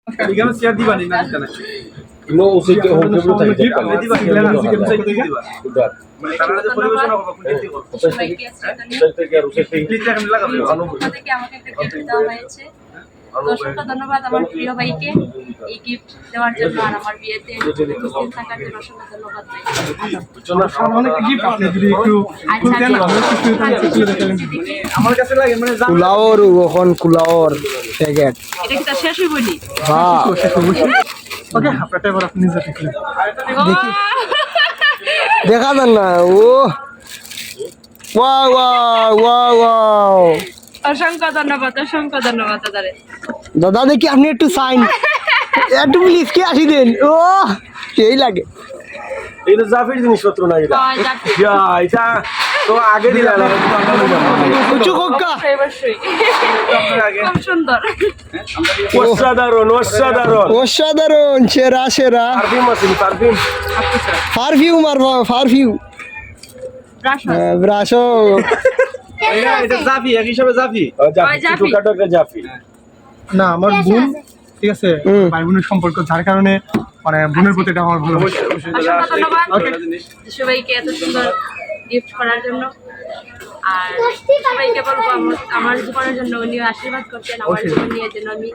এখানে শেয়ার দিবা নি না দিতা না নো উচিত হোম টেবিল থাকে আপনি দিবা কি না আজকে কিছু দিবা উদার মানে কারণে যে পরিবেশন হবে কোন দিতে করব থেকে আর উচিত থেকে ক্লিক এখন লাগাবে থেকে আমাকে একটা গিফট দেওয়া হয়েছে। অসংখ্য ধন্যবাদ আমার প্রিয় ভাইকে এই গিফট দেওয়ার জন্য আর আমার বিয়েতে উপস্থিত থাকার জন্য অসংখ্য ধন্যবাদ ভাই। অনেক গিফট আপনি যদি একটু খুলতেন আমার কাছে লাগে মানে কুলাওর ওখন কুলাওর প্যাকেট এটা কি তার শেষ হইবনি? হ্যাঁ ওকে আপনারটা এবার আপনি নিজে দেখলেন দেখি দেখা যান না ও ওয়াও ওয়াও ওয়াও ওয়াও অসংখ্য ধন্যবাদ দাদারে। দাদা দেখি আপনি একটু সাইন একটু প্লিজ কি আসি দেন ও সেই লাগে এটা জাফির জিনিসপত্র না এটা যা এটা তো আগে দিলা না উঁচু কোক্কা অবশ্যই খুব সুন্দর। অসাধারণ অসাধারণ অসাধারণ সেরা সেরা পারফিউম আছে পারফিউম পারফিউম আর পারফিউম ব্রাশো এটা জাফি এক হিসাবে জাফি জাফি ছোটখাটো একটা জাফি না আমার বোন ঠিক আছে ভাই বোনের সম্পর্ক যার কারণে মানে বোনের প্রতি এটা আমার ভালো অসংখ্য ধন্যবাদ সবাইকে এত সুন্দর গিফট করার জন্য। আর সবাইকে বলবো আমার জীবনের জন্য উনি আশীর্বাদ করতেন আমার জীবন নিয়ে যেন আমি